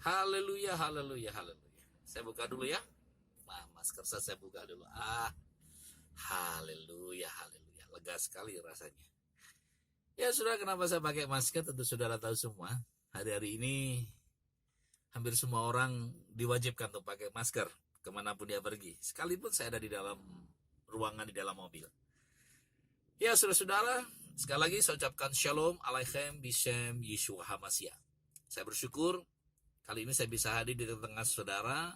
Haleluya, haleluya, haleluya. Saya buka dulu ya. Nah, masker saya buka dulu. Haleluya, haleluya. Lega sekali rasanya. Ya sudah, kenapa saya pakai masker? Tentu saudara tahu semua. Hari-hari ini hampir semua orang diwajibkan untuk pakai masker kemanapun dia pergi. Sekalipun saya ada di dalam ruangan, di dalam mobil. Ya saudara-saudara, sekali lagi saya ucapkan Shalom Aleichem Bishem Yeshua HaMashiach. Saya bersyukur kali ini saya bisa hadir di tengah saudara.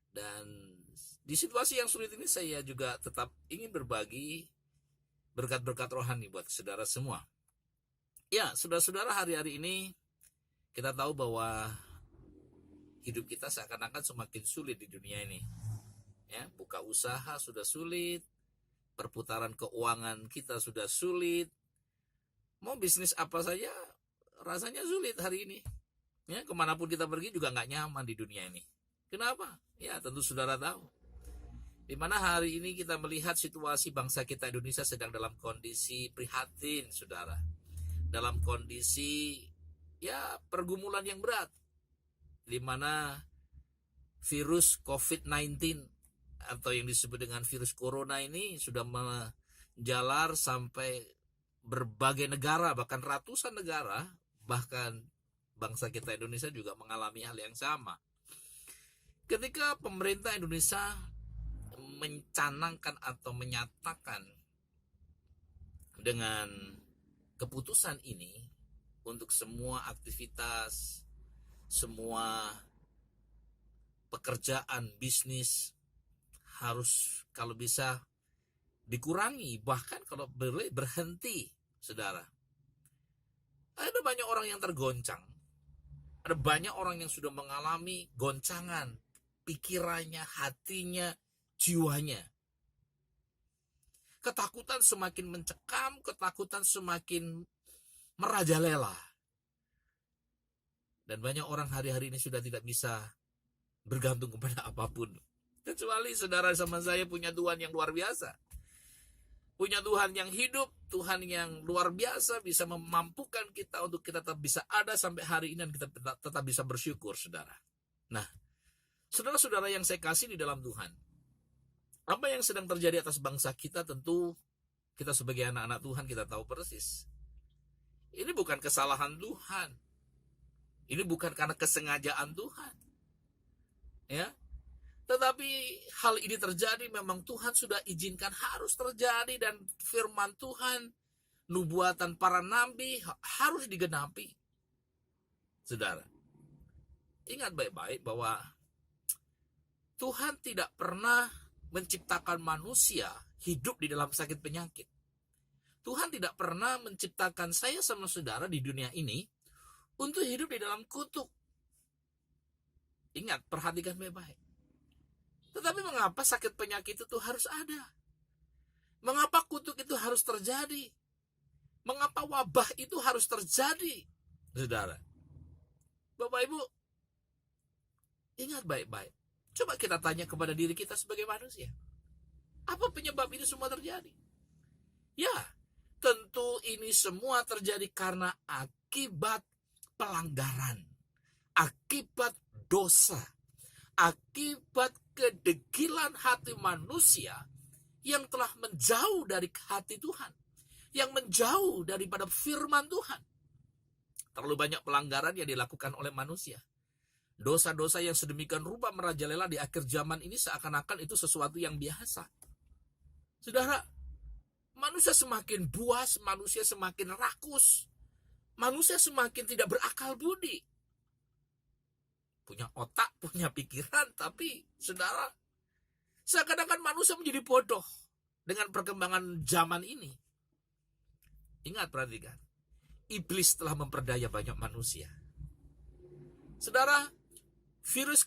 Dan di situasi yang sulit ini saya juga tetap ingin berbagi berkat-berkat rohani buat saudara semua. Ya, saudara-saudara, hari-hari ini kita tahu bahwa hidup kita seakan-akan semakin sulit di dunia ini. Ya, buka usaha sudah sulit, perputaran keuangan kita sudah sulit. Mau bisnis apa saja rasanya sulit hari ini. Ya, kemanapun kita pergi juga nggak nyaman di dunia ini. Kenapa? Ya, tentu saudara tahu. Di mana hari ini kita melihat situasi bangsa kita Indonesia sedang dalam kondisi prihatin, saudara. Dalam kondisi ya pergumulan yang berat. Di mana virus COVID-19 atau yang disebut dengan virus corona ini sudah menjalar sampai berbagai negara, bahkan ratusan negara, bahkan bangsa kita Indonesia juga mengalami hal yang sama. Ketika pemerintah Indonesia mencanangkan atau menyatakan dengan keputusan ini untuk semua aktivitas, semua pekerjaan bisnis harus kalau bisa dikurangi, bahkan kalau boleh berhenti, saudara. Ada banyak orang yang tergoncang. Ada banyak orang yang sudah mengalami goncangan pikirannya, hatinya, jiwanya. Ketakutan semakin mencekam, ketakutan semakin merajalela. Dan banyak orang hari-hari ini sudah tidak bisa bergantung kepada apapun. Kecuali saudara sama saya punya Tuhan yang luar biasa. Punya Tuhan yang hidup, Tuhan yang luar biasa bisa memampukan kita untuk kita tetap bisa ada sampai hari ini dan kita tetap bisa bersyukur, saudara. Nah, saudara-saudara yang saya kasih di dalam Tuhan, apa yang sedang terjadi atas bangsa kita tentu kita sebagai anak-anak Tuhan kita tahu persis. Ini bukan kesalahan Tuhan. Ini bukan karena kesengajaan Tuhan. Ya. Tetapi hal ini terjadi memang Tuhan sudah izinkan harus terjadi dan firman Tuhan, nubuatan para nabi harus digenapi. Saudara, ingat baik-baik bahwa Tuhan tidak pernah menciptakan manusia hidup di dalam sakit penyakit. Tuhan tidak pernah menciptakan saya sama saudara di dunia ini untuk hidup di dalam kutuk. Ingat, perhatikan baik-baik. Tetapi mengapa sakit penyakit itu harus ada? Mengapa kutuk itu harus terjadi? Mengapa wabah itu harus terjadi? Saudara, Bapak Ibu, ingat baik-baik. Coba kita tanya kepada diri kita sebagai manusia. Apa penyebab ini semua terjadi? Ya, tentu ini semua terjadi karena akibat pelanggaran, akibat dosa, akibat kedegilan hati manusia yang telah menjauh dari hati Tuhan, yang menjauh daripada firman Tuhan. Terlalu banyak pelanggaran yang dilakukan oleh manusia. Dosa-dosa yang sedemikian rupa merajalela di akhir zaman ini seakan-akan itu sesuatu yang biasa. Saudara, manusia semakin buas, manusia semakin rakus, manusia semakin tidak berakal budi. Punya otak, punya pikiran, tapi saudara, seakan-akan manusia menjadi bodoh dengan perkembangan zaman ini. Ingat, perhatikan, iblis telah memperdaya banyak manusia. Saudara, virus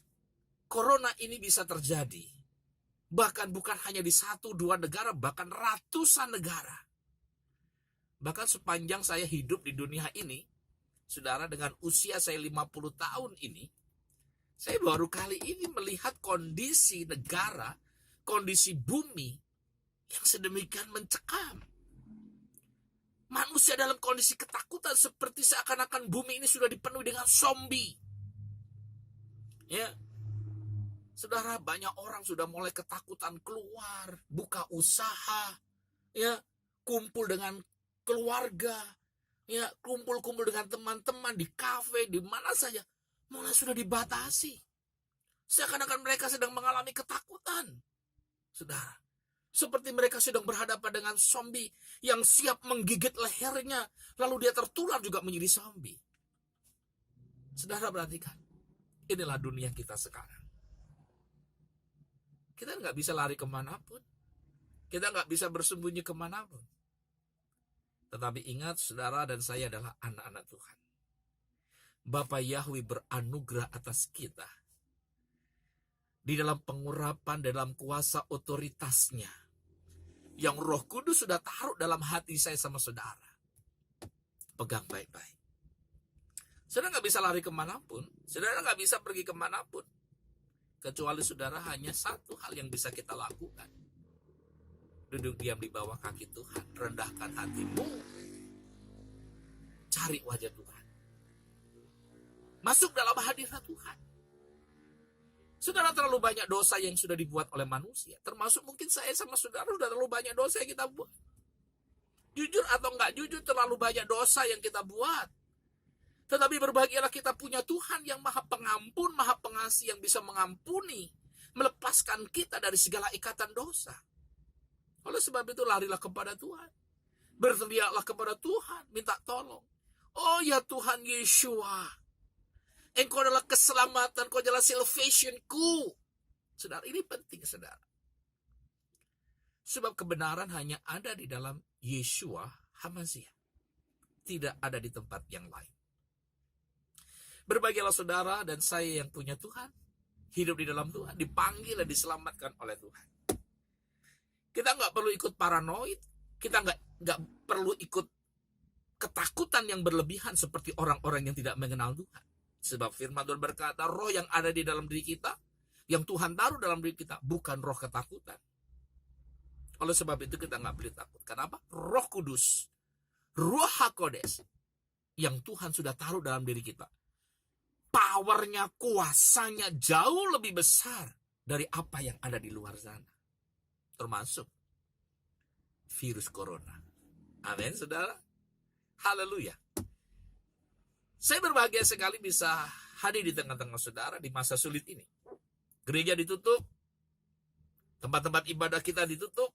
corona ini bisa terjadi. Bahkan bukan hanya di 1-2 negara, bahkan ratusan negara. Bahkan sepanjang saya hidup di dunia ini, saudara, dengan usia saya 50 tahun ini, saya baru kali ini melihat kondisi negara, kondisi bumi yang sedemikian mencekam. Manusia dalam kondisi ketakutan seperti seakan-akan bumi ini sudah dipenuhi dengan zombie. Ya, saudara, banyak orang sudah mulai ketakutan keluar, buka usaha, ya, kumpul dengan keluarga, ya, kumpul-kumpul dengan teman-teman di kafe, di mana saja, mulai sudah dibatasi. Seakan-akan mereka sedang mengalami ketakutan. Saudara, seperti mereka sedang berhadapan dengan zombie yang siap menggigit lehernya, lalu dia tertular juga menjadi zombie. Saudara, perhatikan, inilah dunia kita sekarang. Kita nggak bisa lari kemanapun. Kita nggak bisa bersembunyi kemanapun. Tetapi ingat, saudara dan saya adalah anak-anak Tuhan. Bapa Yahweh beranugerah atas kita. Di dalam pengurapan, dalam kuasa otoritasnya. Yang Roh Kudus sudah taruh dalam hati saya sama saudara. Pegang baik-baik. Saudara nggak bisa lari kemanapun. Saudara nggak bisa pergi kemanapun. Kecuali saudara hanya satu hal yang bisa kita lakukan. Duduk diam di bawah kaki Tuhan. Rendahkan hatimu. Cari wajah Tuhan. Masuk dalam hadirat Tuhan. Saudara, terlalu banyak dosa yang sudah dibuat oleh manusia. Termasuk mungkin saya sama saudara sudah terlalu banyak dosa yang kita buat. Jujur atau enggak jujur, terlalu banyak dosa yang kita buat. Tetapi berbahagialah kita punya Tuhan yang maha pengampun, maha pengasih, yang bisa mengampuni, melepaskan kita dari segala ikatan dosa. Oleh sebab itu larilah kepada Tuhan. Berteriaklah kepada Tuhan, minta tolong. Oh ya Tuhan Yeshua, Engkau adalah keselamatan, Engkau adalah salvation-ku. Saudara, ini penting, saudara. Sebab kebenaran hanya ada di dalam Yeshua HaMashiach. Tidak ada di tempat yang lain. Berbahagialah saudara dan saya yang punya Tuhan. Hidup di dalam Tuhan. Dipanggil dan diselamatkan oleh Tuhan. Kita nggak perlu ikut paranoid. Kita nggak perlu ikut ketakutan yang berlebihan seperti orang-orang yang tidak mengenal Tuhan. Sebab firman Tuhan berkata, roh yang ada di dalam diri kita, yang Tuhan taruh dalam diri kita, bukan roh ketakutan. Oleh sebab itu kita nggak boleh takut. Kenapa? Roh Kudus, Ruach HaKodes, yang Tuhan sudah taruh dalam diri kita, powernya, kuasanya jauh lebih besar dari apa yang ada di luar sana. Termasuk virus corona. Amin, saudara. Haleluya. Saya berbahagia sekali bisa hadir di tengah-tengah saudara di masa sulit ini. Gereja ditutup, tempat-tempat ibadah kita ditutup,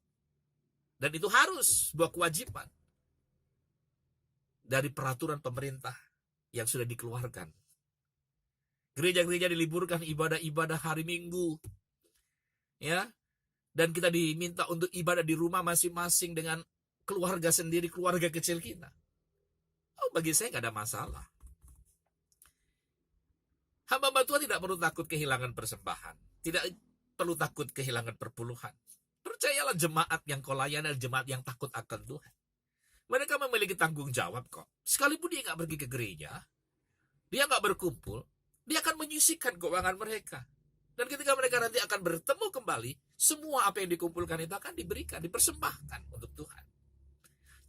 dan itu harus sebuah kewajiban dari peraturan pemerintah yang sudah dikeluarkan. Gereja-gereja diliburkan ibadah-ibadah hari Minggu, ya, dan kita diminta untuk ibadah di rumah masing-masing dengan keluarga sendiri, keluarga kecil kita. Oh, bagi saya nggak ada masalah. Hamba Tuhan tidak perlu takut kehilangan persembahan. Tidak perlu takut kehilangan perpuluhan. Percayalah, jemaat yang kau layani adalah jemaat yang takut akan Tuhan. Mereka memiliki tanggung jawab kok. Sekalipun dia nggak pergi ke gereja, dia nggak berkumpul, dia akan menyisihkan keuangan mereka. Dan ketika mereka nanti akan bertemu kembali, semua apa yang dikumpulkan itu akan diberikan, dipersembahkan untuk Tuhan.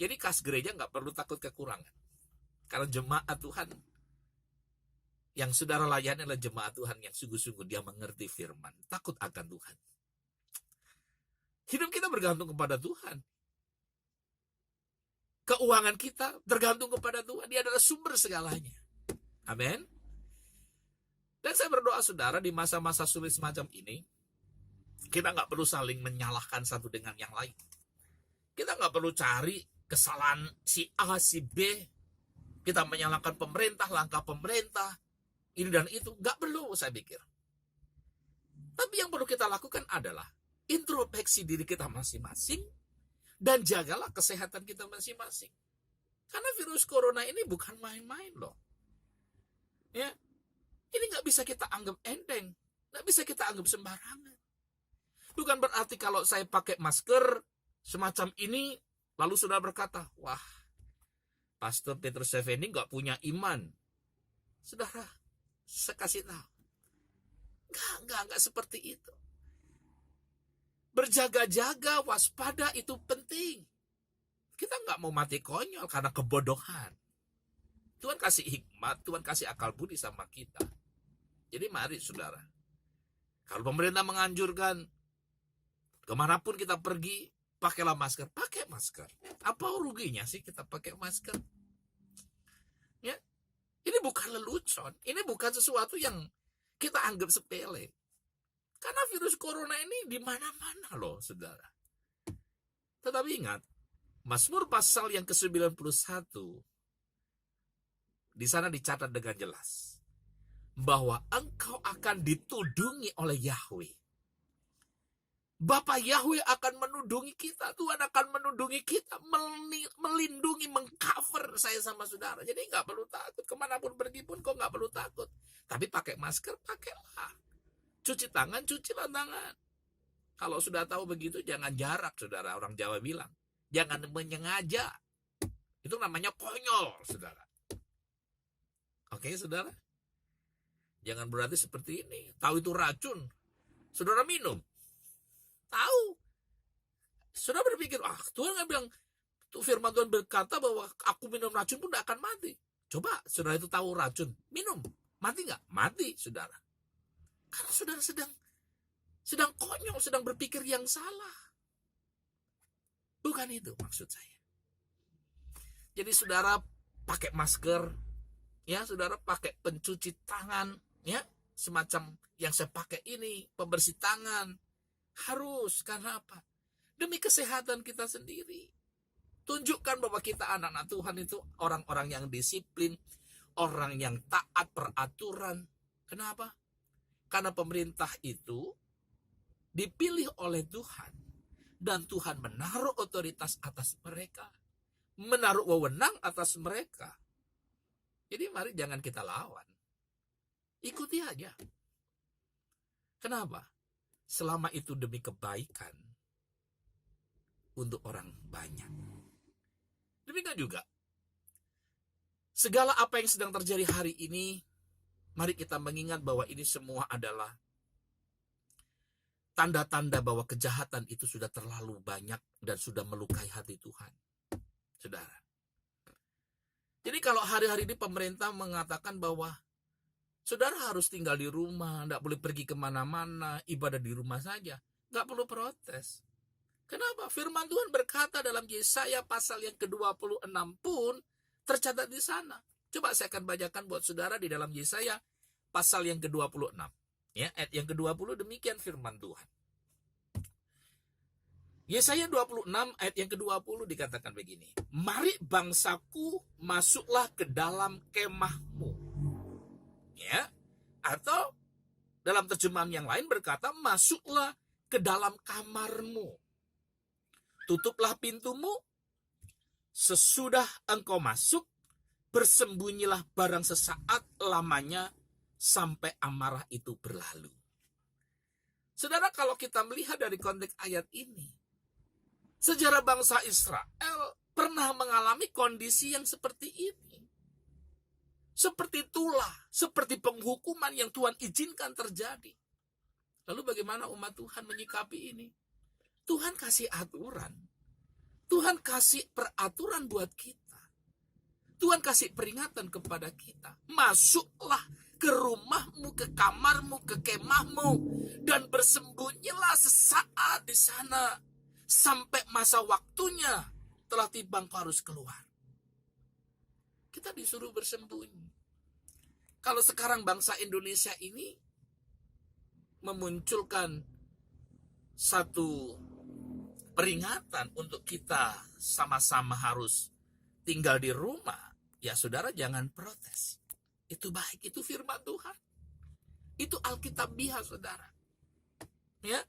Jadi kas gereja nggak perlu takut kekurangan. Karena jemaat Tuhan yang saudara layani adalah jemaat Tuhan yang sungguh-sungguh dia mengerti firman. Takut akan Tuhan. Hidup kita bergantung kepada Tuhan. Keuangan kita tergantung kepada Tuhan. Dia adalah sumber segalanya. Amin. Dan saya berdoa saudara, di masa-masa sulit semacam ini, kita nggak perlu saling menyalahkan satu dengan yang lain. Kita nggak perlu cari kesalahan si A, si B. Kita menyalahkan pemerintah, langkah pemerintah, ini dan itu. Nggak perlu, saya pikir. Tapi yang perlu kita lakukan adalah introspeksi diri kita masing-masing dan jagalah kesehatan kita masing-masing. Karena virus corona ini bukan main-main loh. Ya, ini nggak bisa kita anggap enteng, nggak bisa kita anggap sembarangan. Bukan berarti kalau saya pakai masker semacam ini, lalu sudah berkata, wah, Pastor Petrus Effendi nggak punya iman. Saudara, saya kasih tahu, nggak seperti itu. Berjaga-jaga, waspada itu penting. Kita nggak mau mati konyol karena kebodohan. Tuhan kasih hikmat, Tuhan kasih akal budi sama kita. Jadi mari saudara, kalau pemerintah menganjurkan kemanapun kita pergi, pakailah masker. Pakai masker. Apa ruginya sih kita pakai masker? Ya, ini bukan lelucon. Ini bukan sesuatu yang kita anggap sepele. Karena virus corona ini di mana-mana loh, saudara. Tetapi ingat, Mazmur pasal yang ke-91, di sana dicatat dengan jelas bahwa engkau akan ditudungi oleh Yahweh. Bapa Yahweh akan menudungi kita. Tuhan akan menudungi kita, melindungi, mengcover saya sama saudara. Jadi nggak perlu takut. Kemanapun pergi pun kok nggak perlu takut. Tapi pakai masker, pakailah. Cuci tangan, cucilah tangan. Kalau sudah tahu begitu, jangan jarak, saudara. Orang Jawa bilang, jangan menyengaja. Itu namanya konyol, saudara. Oke, saudara? Jangan berarti seperti ini. Tahu itu racun, saudara minum. Tahu. Saudara berpikir, Tuhan nggak bilang, firman Tuhan berkata bahwa aku minum racun pun tidak akan mati. Coba, saudara itu tahu racun, minum. Mati nggak? Mati, saudara. Karena saudara sedang konyol, sedang berpikir yang salah. Bukan itu maksud saya. Jadi saudara pakai masker, ya saudara pakai pencuci tangan, ya semacam yang saya pakai ini, pembersih tangan. Harus, karena apa? Demi kesehatan kita sendiri. Tunjukkan bahwa kita anak-anak Tuhan itu orang-orang yang disiplin, orang yang taat peraturan. Kenapa? Karena pemerintah itu dipilih oleh Tuhan. Dan Tuhan menaruh otoritas atas mereka. Menaruh wewenang atas mereka. Jadi mari jangan kita lawan. Ikuti aja. Kenapa? Selama itu demi kebaikan untuk orang banyak. Demikian juga, segala apa yang sedang terjadi hari ini, mari kita mengingat bahwa ini semua adalah tanda-tanda bahwa kejahatan itu sudah terlalu banyak dan sudah melukai hati Tuhan. Saudara. Jadi kalau hari-hari ini pemerintah mengatakan bahwa saudara harus tinggal di rumah, tidak boleh pergi kemana-mana, ibadah di rumah saja. Nggak perlu protes. Kenapa? Firman Tuhan berkata dalam Yesaya pasal yang ke-26 pun tercatat di sana. Coba saya akan bacakan buat saudara di dalam Yesaya pasal yang ke-26. Ya, ayat yang ke-20 demikian firman Tuhan. Yesaya 26 ayat yang ke-20 dikatakan begini. Mari bangsaku masuklah ke dalam kemahmu. Ya, atau dalam terjemahan yang lain berkata, masuklah ke dalam kamarmu. Tutuplah pintumu, sesudah engkau masuk, bersembunyilah barang sesaat lamanya sampai amarah itu berlalu. Saudara, kalau kita melihat dari konteks ayat ini, sejarah bangsa Israel pernah mengalami kondisi yang seperti ini. Seperti itulah, seperti penghukuman yang Tuhan izinkan terjadi. Lalu bagaimana umat Tuhan menyikapi ini? Tuhan kasih aturan. Tuhan kasih peraturan buat kita. Tuhan kasih peringatan kepada kita. Masuklah ke rumahmu, ke kamarmu, ke kemahmu. Dan bersembunyilah sesaat di sana. Sampai masa waktunya telah tiba engkau harus keluar. Kita disuruh bersembunyi. Kalau sekarang bangsa Indonesia ini memunculkan satu peringatan untuk kita sama-sama harus tinggal di rumah, ya saudara jangan protes. Itu baik, itu firman Tuhan. Itu Alkitabiah, saudara. Ya.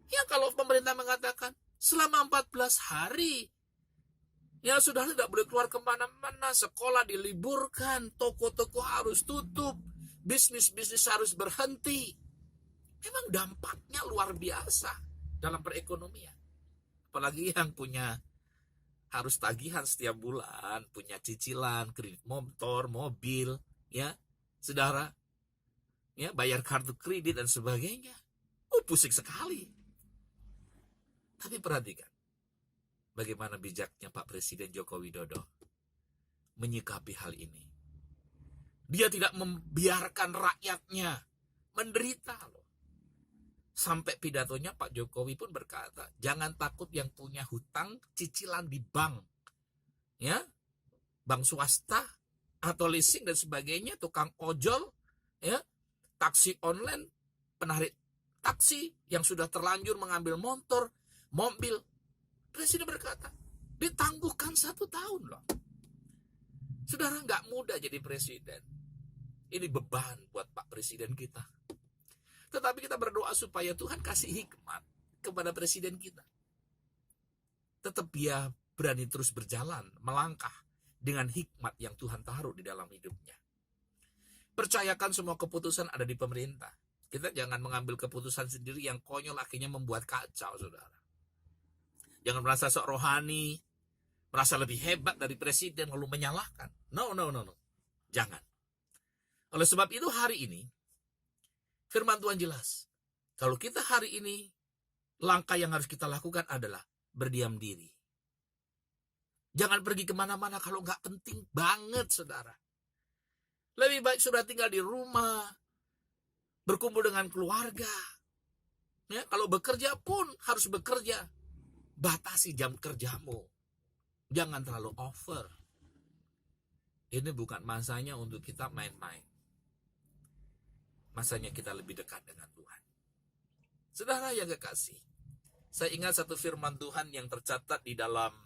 Ya kalau pemerintah mengatakan selama 14 hari ya saudara tidak boleh keluar kemana-mana, sekolah diliburkan, toko-toko harus tutup, bisnis-bisnis harus berhenti. Memang dampaknya luar biasa dalam perekonomian. Apalagi yang punya harus tagihan setiap bulan, punya cicilan, kredit motor, mobil, ya, saudara, ya, bayar kartu kredit dan sebagainya. Pusing sekali. Tapi perhatikan, bagaimana bijaknya Pak Presiden Joko Widodo menyikapi hal ini. Dia tidak membiarkan rakyatnya menderita loh. Sampai pidatonya Pak Jokowi pun berkata, jangan takut yang punya hutang cicilan di bank. Ya, bank swasta atau leasing dan sebagainya, tukang ojol, ya, taksi online, penarik taksi yang sudah terlanjur mengambil motor, mobil. Presiden berkata, ditangguhkan 1 tahun loh. Saudara, nggak mudah jadi presiden. Ini beban buat Pak Presiden kita. Tetapi kita berdoa supaya Tuhan kasih hikmat kepada presiden kita. Tetap dia berani terus berjalan, melangkah dengan hikmat yang Tuhan taruh di dalam hidupnya. Percayakan semua keputusan ada di pemerintah. Kita jangan mengambil keputusan sendiri yang konyol akhirnya membuat kacau, saudara. Jangan merasa sok rohani, merasa lebih hebat dari presiden lalu menyalahkan. No. Jangan. Oleh sebab itu hari ini, firman Tuhan jelas. Kalau kita hari ini, langkah yang harus kita lakukan adalah berdiam diri. Jangan pergi kemana-mana kalau nggak penting banget, saudara. Lebih baik sudah tinggal di rumah, berkumpul dengan keluarga. Ya, kalau bekerja pun harus bekerja. Batasi jam kerjamu. Jangan terlalu over. Ini bukan masanya untuk kita main-main. Masanya kita lebih dekat dengan Tuhan. Saudara yang kekasih, saya ingat satu firman Tuhan yang tercatat di dalam,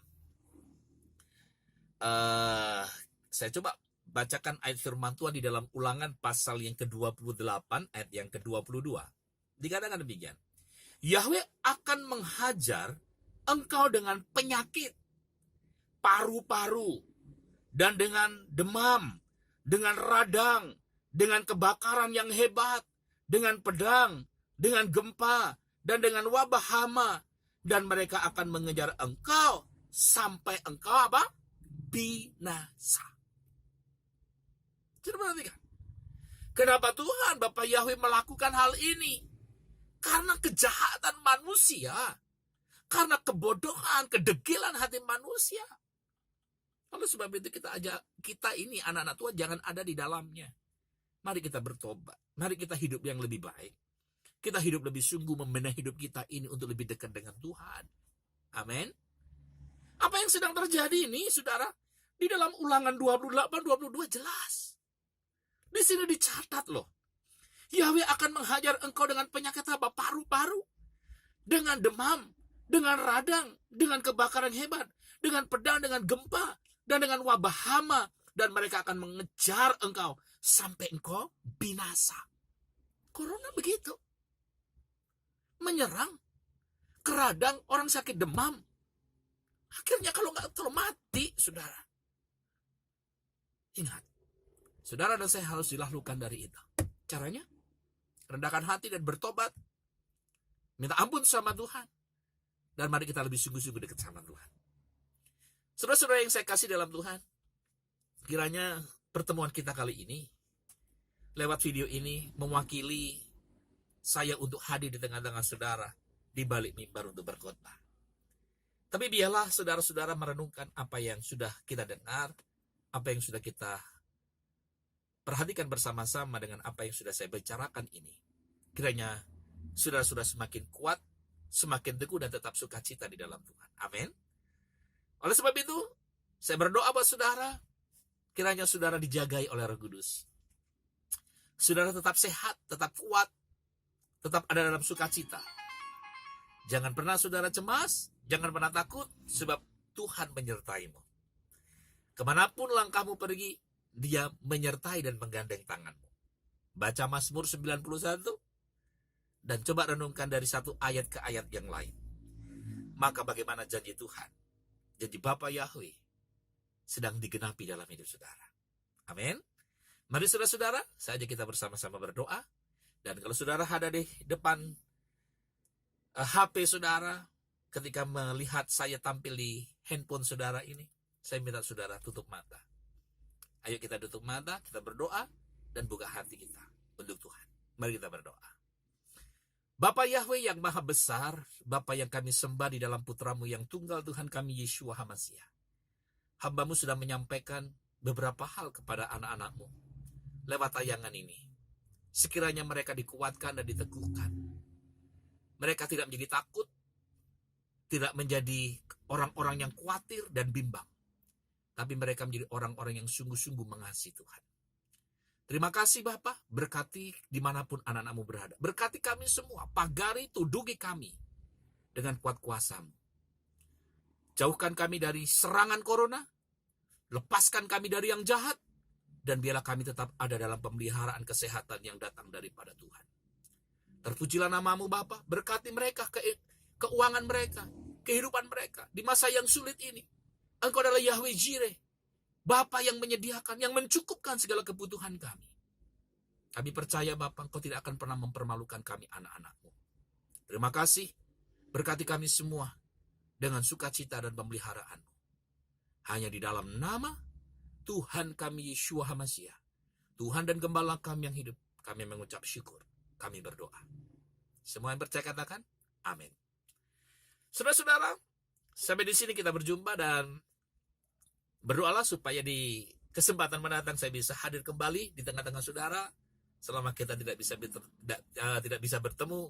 saya coba bacakan ayat firman Tuhan di dalam Ulangan pasal yang ke-28, ayat yang ke-22. Dikatakan demikian, Yahweh akan menghajar engkau dengan penyakit paru-paru, dan dengan demam, dengan radang, dengan kebakaran yang hebat, dengan pedang, dengan gempa, dan dengan wabah hama. Dan mereka akan mengejar engkau sampai engkau apa? Binasa. Jadi perhatikan. Kenapa Tuhan Bapa Yahweh melakukan hal ini? Karena kejahatan manusia. Karena kebodohan, kedegilan hati manusia. Oleh sebab itu kita ini anak-anak Tuhan jangan ada di dalamnya. Mari kita bertobat. Mari kita hidup yang lebih baik. Kita hidup lebih sungguh membenahi hidup kita ini untuk lebih dekat dengan Tuhan. Amin. Apa yang sedang terjadi ini, saudara? Di dalam Ulangan 28-22 jelas. Di sini dicatat loh. Yahweh akan menghajar engkau dengan penyakit apa? Paru-paru. Dengan demam. Dengan radang. Dengan kebakaran hebat. Dengan pedang, dengan gempa. Dan dengan wabah hama. Dan mereka akan mengejar engkau sampai engkau binasa. Corona begitu. Menyerang, keradang, orang sakit demam. Akhirnya kalau nggak terlalu mati, saudara. Ingat, saudara dan saya harus dilakukan dari itu. Caranya, rendahkan hati dan bertobat. Minta ampun sama Tuhan. Dan mari kita lebih sungguh-sungguh dekat sama Tuhan. Saudara-saudara yang saya kasih dalam Tuhan, kiranya pertemuan kita kali ini, lewat video ini, mewakili saya untuk hadir di tengah-tengah saudara, di balik mimbar untuk berkhotbah. Tapi biarlah saudara-saudara merenungkan apa yang sudah kita dengar, apa yang sudah kita perhatikan bersama-sama dengan apa yang sudah saya bicarakan ini. Kiranya saudara-saudara semakin kuat, semakin teguh dan tetap sukacita di dalam Tuhan. Amin. Oleh sebab itu, saya berdoa buat saudara, kiranya saudara dijagai oleh Roh Kudus. Saudara tetap sehat, tetap kuat, tetap ada dalam sukacita. Jangan pernah saudara cemas, jangan pernah takut, sebab Tuhan menyertaimu. Kemanapun langkahmu pergi, Dia menyertai dan menggandeng tanganmu. Baca Mazmur 91, dan coba renungkan dari satu ayat ke ayat yang lain. Maka bagaimana janji Tuhan, janji Bapa Yahweh, sedang digenapi dalam hidup saudara. Amin. Mari saudara-saudara, saja kita bersama-sama berdoa. Dan kalau saudara ada di depan HP saudara, ketika melihat saya tampil di handphone saudara ini, saya minta saudara tutup mata. Ayo kita tutup mata, kita berdoa, dan buka hati kita untuk Tuhan. Mari kita berdoa. Bapa Yahweh yang maha besar, Bapa yang kami sembah di dalam putramu yang tunggal Tuhan kami Yeshua HaMasiah. Hamba-Mu sudah menyampaikan beberapa hal kepada anak-anak-Mu. lewat tayangan ini. Sekiranya mereka dikuatkan dan diteguhkan. Mereka tidak menjadi takut, tidak menjadi orang-orang yang khawatir dan bimbang. Tapi mereka menjadi orang-orang yang sungguh-sungguh mengasihi Tuhan. Terima kasih Bapa, berkati dimanapun anak-anakmu berada. Berkati kami semua, pagari tudungi kami dengan kuat kuasa-Mu. Jauhkan kami dari serangan corona, lepaskan kami dari yang jahat, dan biarlah kami tetap ada dalam pemeliharaan kesehatan yang datang daripada Tuhan. Terpujilah nama-Mu Bapa, berkati mereka, keuangan mereka, kehidupan mereka di masa yang sulit ini. Engkau adalah Yahweh Jireh, Bapa yang menyediakan, yang mencukupkan segala kebutuhan kami. Kami percaya Bapa, Engkau tidak akan pernah mempermalukan kami anak-anak-Mu. Terima kasih, berkati kami semua dengan sukacita dan pemeliharaan-Mu. Hanya di dalam nama Tuhan kami Yeshua HaMashiach, Tuhan dan Gembala kami yang hidup, kami mengucap syukur, kami berdoa. Semua yang percaya katakan, amin. Saudara-saudara, sampai di sini kita berjumpa dan berdoalah supaya di kesempatan mendatang saya bisa hadir kembali di tengah-tengah saudara selama kita tidak bisa bertemu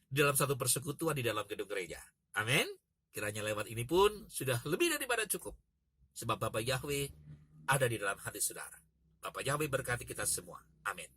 di dalam satu persekutuan di dalam gedung gereja. Amin. Kiranya lewat ini pun sudah lebih daripada cukup. Sebab Bapa Yahweh ada di dalam hati saudara. Bapa Yahweh berkati kita semua. Amin.